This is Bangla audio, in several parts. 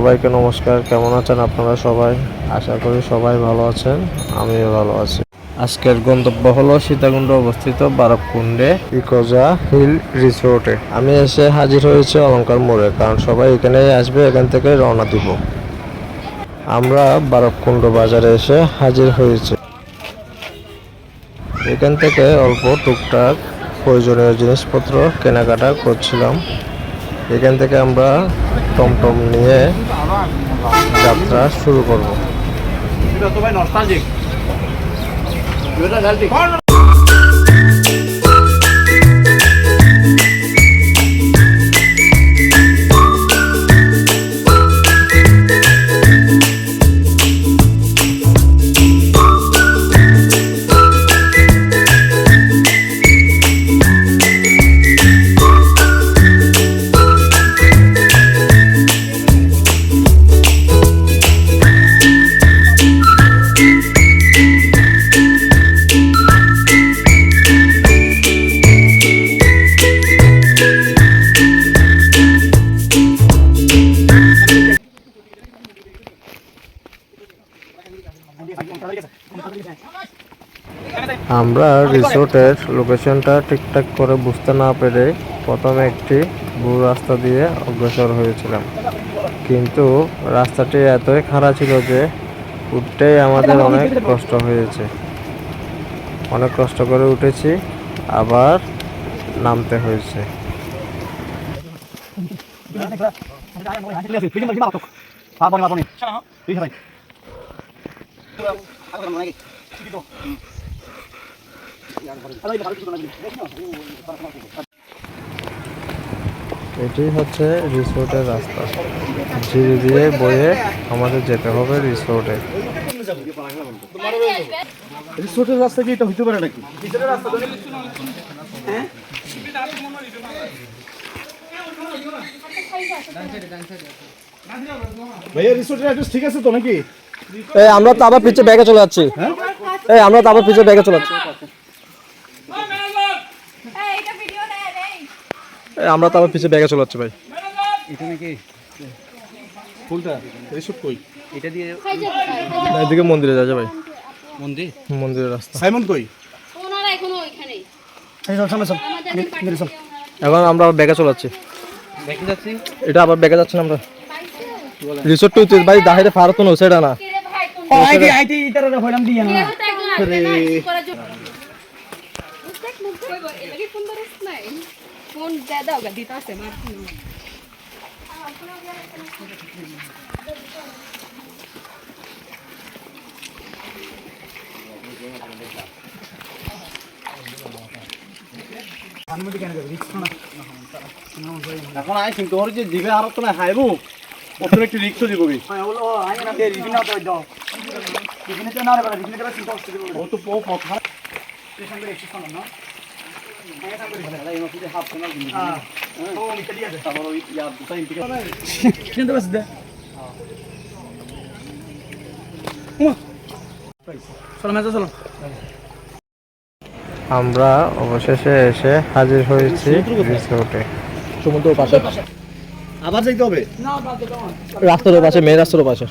সবাইকে নমস্কার। কেমন আছেন আপনারা সবাই? আশা করি সবাই ভালো আছেন, আমিও ভালো আছি। আজকের গন্তব্য হলো সীতাকুণ্ড অবস্থিত বারবকুণ্ডে ইকোজা হিল রিসোর্টে। আমি এসে হাজির হয়েছি অলঙ্কার মোড়ে, কারণ সবাই এখানেই আসবে, এখান থেকে রওনা দিব। আমরা বারবকুণ্ড বাজারে এসে হাজির হয়েছি। এখান থেকে অল্প টুকটাক প্রয়োজনীয় জিনিসপত্র কেনাকাটা করছিলাম। এখান থেকে আমরা টমটম নিয়ে যাত্রা শুরু করব। আমরা রিসোর্টের লোকেশনটা ঠিকঠাক করে বুঝতে না পেরে প্রথমে একটি ভুল রাস্তা দিয়ে অগ্রসর হয়েছিলাম, কিন্তু রাস্তাটি এতই খারাপ ছিল যে উঠতেই আমাদের অনেক কষ্ট হয়েছে। অনেক কষ্ট করে উঠেছি, আবার নামতে হয়েছে। এটি হচ্ছে রিসোর্টের রাস্তা। ধীরে ধীরে বয়ে আমাদের যেতে হবে রিসোর্টে। রিসোর্টের রাস্তা কি এটা হইতে পারে নাকি? ভাইয়া রিসোর্টের অ্যাড্রেস ঠিক আছে তো নাকি? এই আমরা তো আবার পিছে ব্যাগে চলে যাচ্ছি। এই আমরা তো আবার পিছে ব্যাগে চলে যাচ্ছি। আমরা তো আবার পিছে ব্যাগে চলে যাচ্ছি ভাই। এটা নাকি কোনটা রিসোর্ট কই? এটা দিয়ে এদিকে মন্দিরে যাচ্ছে ভাই। মন্দিরের রাস্তা। সাইমন কই? ওনারা এখনো ওইখানেই। এই চল সামনে চল। এখন আমরা আবার ব্যাগে চলে যাচ্ছি। দেখে যাচ্ছি। এটা আবার ব্যাগে যাচ্ছি না আমরা। রিসোর্ট তো ভাই দাহিরে ফারত নো সেটা না। আইটি আইটি ইতারে হইলাম দিয়া না। আরে উস্তাদ মুখ কইবো এলাকি ফোন ধরছ নাই ফোন দাও গা দিতা আছে মার এখন আই কিন্তু ওর যে জিবে আর তো না খাইবো ওর একটু রিস্ক দিব কি ওলো আই না তে রিভিনা তো দাও রিভিনা তো না রে রিভিনা তো চিন্তা করতে দিব ও তো পো কথা স্টেশন থেকে এসে শোনো না আগে সামনে ভালো এই মধ্যে হাফ শোনা দিন হ্যাঁ ও নিতে দিয়া দে তারপর ওই ইয়া দুটো ইন্টিকে চিন্তা বাস দে চলো মেজা চলো। আমরা অবশেষে এসে হাজির হয়েছি রিসোর্টে। সমুদ্রের পাশে আবার যাইতে হবে রাস্তার পাশে, মেন রাস্তার পাশে।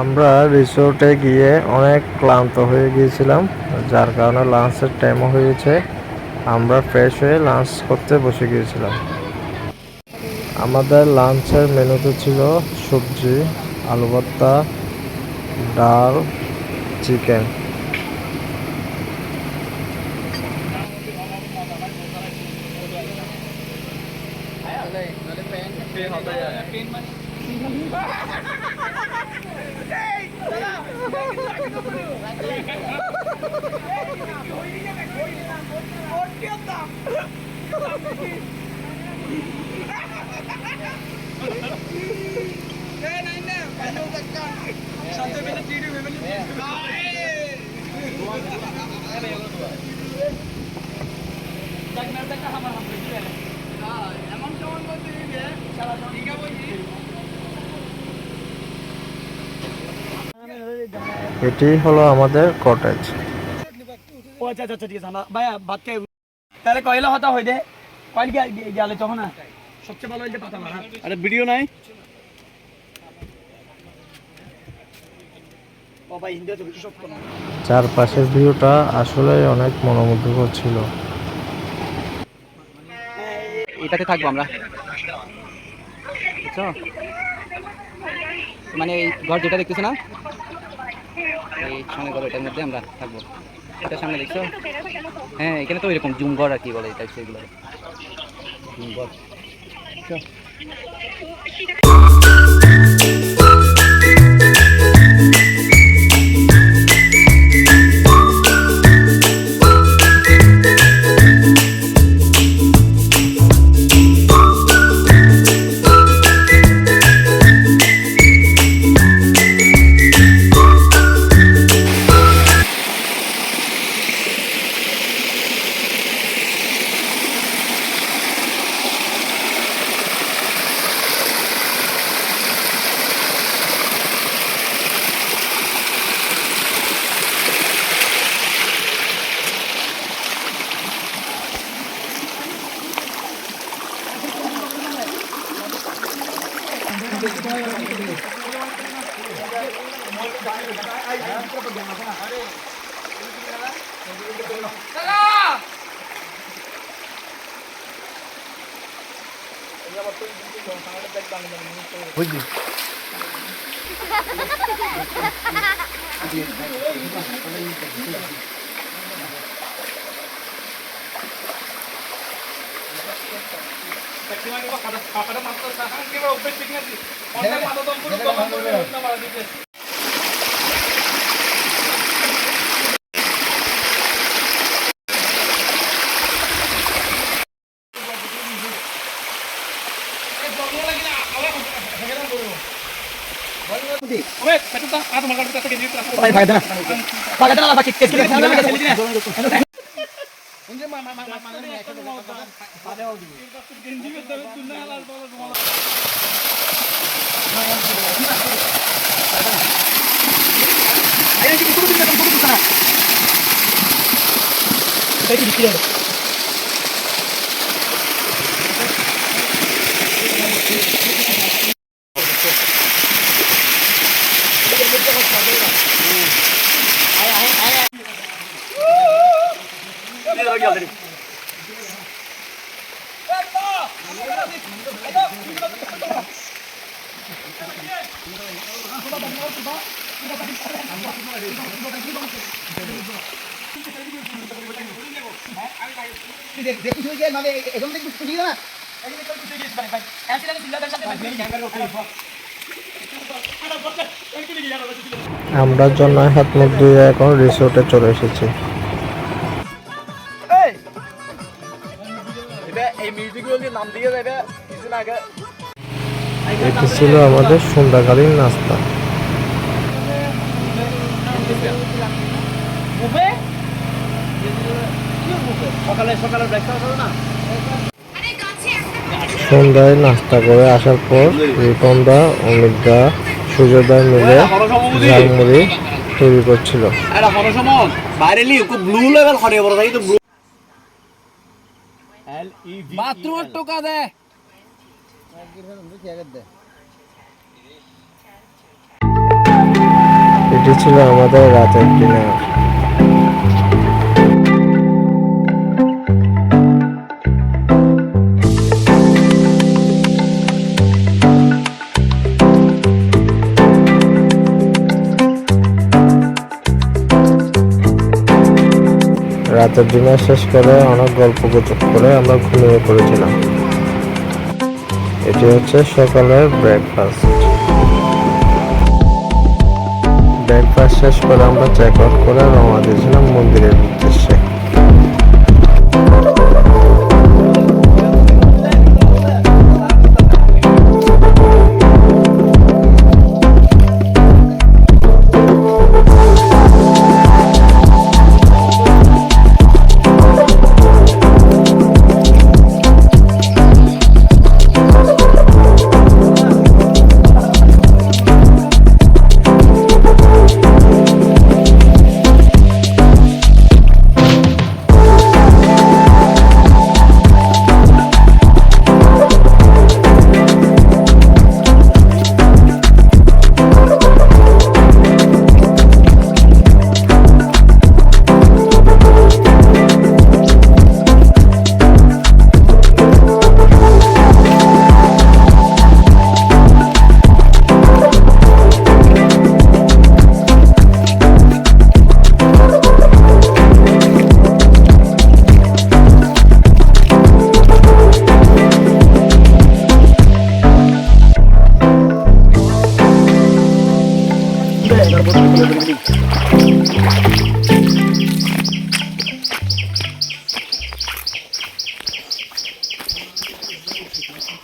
আমরা রিসোর্টে গিয়ে অনেক ক্লান্ত হয়ে গিয়েছিলাম, যার কারণে লাঞ্চের টাইমও হয়েছে। আমরা ফ্রেশ হয়ে লাঞ্চ করতে বসে গিয়েছিলাম। আমাদের লাঞ্চের মেনুতে ছিল সবজি, আলু ভর্তা, ডাল, চিকেন। এটি হলো আমাদের কটেজ। ও আচ্ছা আচ্ছা ঠিক আছে, ভাইয়া ভাত খাই তাহলে কয়লা হতা হই দে কয়ল গেলে তখন না সবচেয়ে ভালো হইলে পাতা মারা। আরে ভিডিও নাই বাবা ইন্ডিয়া তো সব কোন চারপাশের ভিউটা আসলে অনেক মনোমুগ্ধকর ছিল। এটাতে থাকবো আমরা, বুঝছো? মানে এই ঘর যেটা দেখতেছো না, এই সামনে ঘর, এটার মধ্যে আমরা থাকবো। এটার সামনে দেখছো? হ্যাঁ, এখানে তো এরকম জুম ঘর আর কি বলে, এটা সেগুলো জুম ঘর। আমরা জন্য হাত মুখ ধুয়ে এখন রিসোর্টে চলে এসেছি। এই মিউজিকগুলো দিয়ে নাম দিয়ে যাবে কিছুদিন আগে। এটি ছিল আমাদের সন্ধ্যাকালীন নাস্তা। সকালে ব্রেকফাস্ট হবে না? সন্ধ্যায় নাস্তা করে আসার পর রিপনদা, অমিতদা, সুজয়দা মিলে ঝালমুড়ি তৈরি করছিল। বাথরুমের টোকা দে। ছিল আমাদের রাতের ডিনার। রাতের ডিনার শেষ করে অনেক গল্প গুজব করে আমরা ঘুমিয়ে পড়েছিলাম। এটি হচ্ছে সকালের ব্রেকফাস্ট। ব্রেকফাস্ট শেষ করে আমরা চেক আউট করে রওনা দিয়েছিলাম মন্দিরের উদ্দেশ্যে।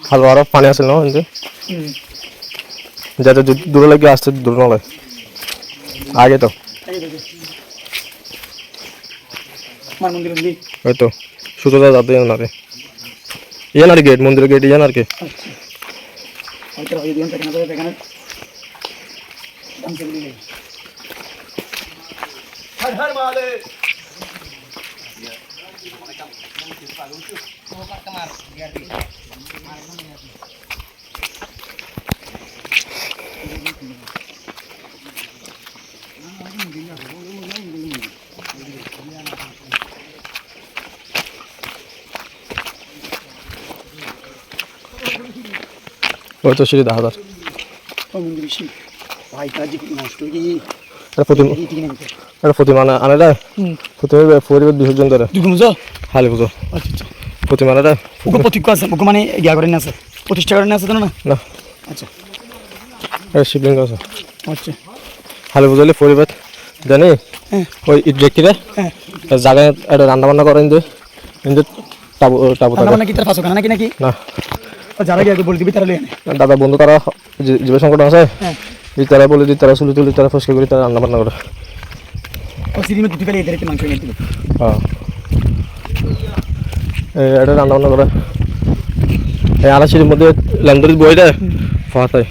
হালুয়া আরো পানি আছে না কিন্তু যাতে দূরে লাগে আসতে দূর না লাগে আগে তো আমার মন্দির মন্দির ওই তো সুতোটা যাতে না রে ইয়ান আর গেট মন্দিরের গেট ইয়ান আর কি হয়তো হয়ে দিন থেকে না করে এখানে দামছে বলি হর হর মহাদেব ওই তো সিঁড়ি দেখা যার মন্দির বেশি ভাই কাজে কি নষ্ট হয়ে এটা প্রতিমা আনে দেয় প্রতিমা পরিবার বিসর্জন ধরে দুটো বুঝো হালি পুজো আচ্ছা আচ্ছা প্রতিমা আনে দেয় ওকে প্রতিজ্ঞা আছে ওকে মানে ইয়া করেন আছে প্রতিষ্ঠা করেন আছে তো না না আচ্ছা এটা শিবলিঙ্গ আছে আচ্ছা হালি পুজোলে পরিবার জানি হ্যাঁ ওই ইট ব্যক্তিরা হ্যাঁ জায়গায় একটা রান্না বান্না করেন কিন্তু টাবু টাবু থাকে মানে কি তার ফাঁসো নাকি নাকি না যারা গিয়ে বলে দিবি তারা লিয়ে দাদা বন্ধু তারা জীব সংকট আছে হ্যাঁ তারা বলে দিই তারা চুলি তুলি তারা ফসকে করি তারা রান্না বান্না করে ও সিরিমে দুটি ফেলে এদের মাংস নিয়ে দিবি হ্যাঁ এটা রান্না বান্না করে এই আড়াশির মধ্যে ল্যান্ডারি বই দেয় ফাটায়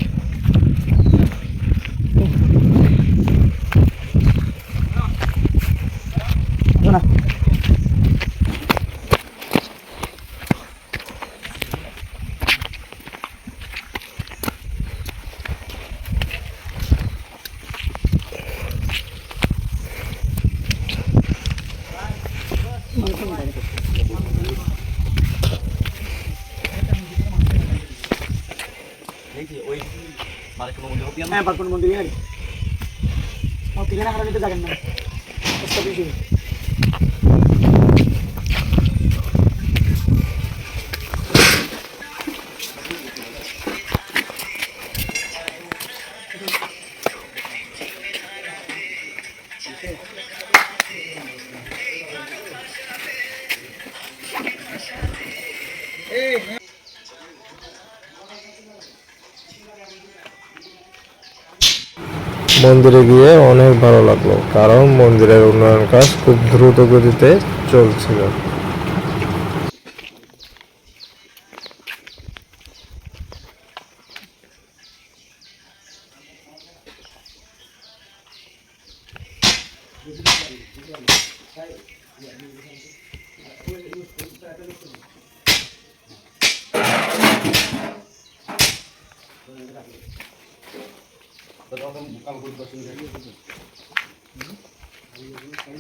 না হ্যাঁ পার্বণ মন্দির নাকি ও ঠিকানা হারানিতে যাবেন না চেষ্টা বেশি মন্দিরে গিয়ে অনেক ভালো লাগলো, কারণ মন্দিরের উন্নয়ন কাজ খুব দ্রুত গতিতে চলছিল।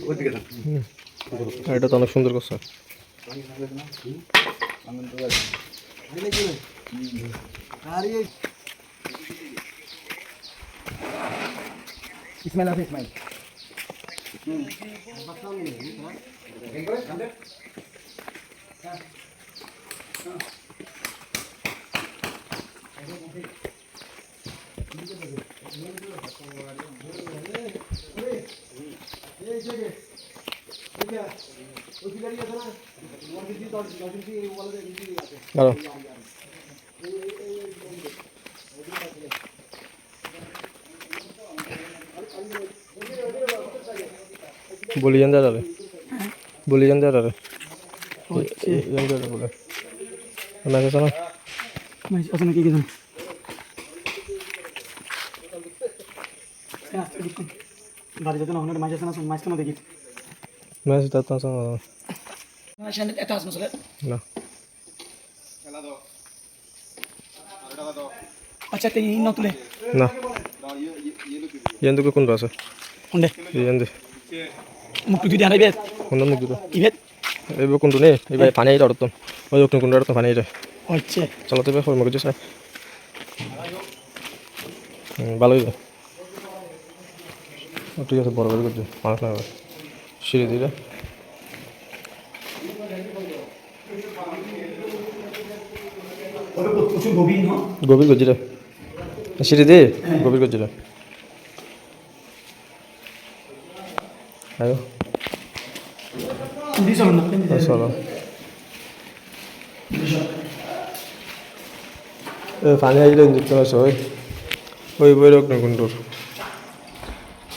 ওইদিকে না এটা তো অনেক সুন্দর করছে। ইসমাইল আছে ইসমাইল আরো বলিয়ান যা রে, বলিয়ান যা রে, ইয়ান যা রে বলে না কেন না মাইস আছে নাকি কি জানো বাড়ি যেতে না হলে মাইস আছে না মাইস কেন দেখি ম্যাচ দাতা না মাইস এত আসবে চলে না আচ্ছা তে ইন নতুলে না ইয়ান তো কোন আছে কোনডে ইয়ান দে মুখ তুই আনাইবে কোন মুখ দিতো ইবেত এই কোন নে এই ভাই পানি আইতো তো ওই কোন তো পানি আইতো আচ্ছা চলো তবে ফর্ম করে দিছ ভালো হইছে ঠিক আছে বড় বড় করতে মানুষ না সিঁড়ি দিলে ওটা প্রচুর গভীর না গভীর গজিরা সিঁড়ি দে গভীর গজিরা আয়ো দিছ না চলো পানি আইলে দেখতে পাচ্ছ ওই বই রোগ না কোনটোর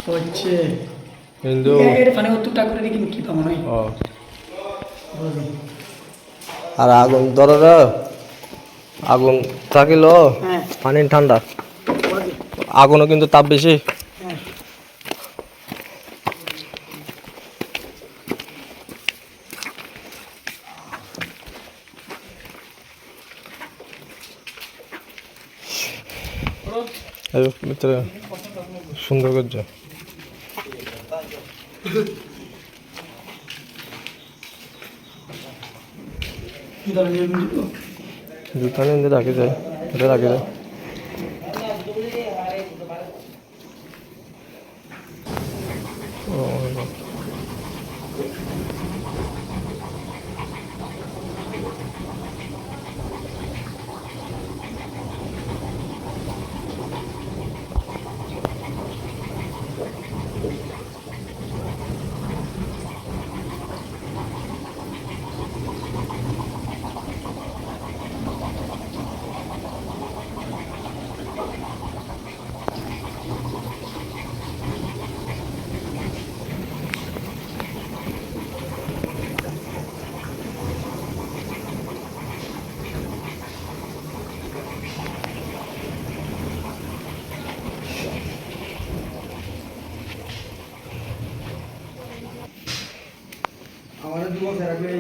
হচ্ছে কিন্তু এর পানি অতটা করে দেখি কি পাবো না ও আর আগুন ধরো আগুন থাকিল হ্যাঁ পানি ঠান্ডা আগুনও কিন্তু তাপ বেশি হ্যাঁ আয়ো ভিতরে সুন্দর করছে কি ধরনের জুতা নিয়ে রাখে যায় এটা রাখে যায় আমাদের যুবক রাখবে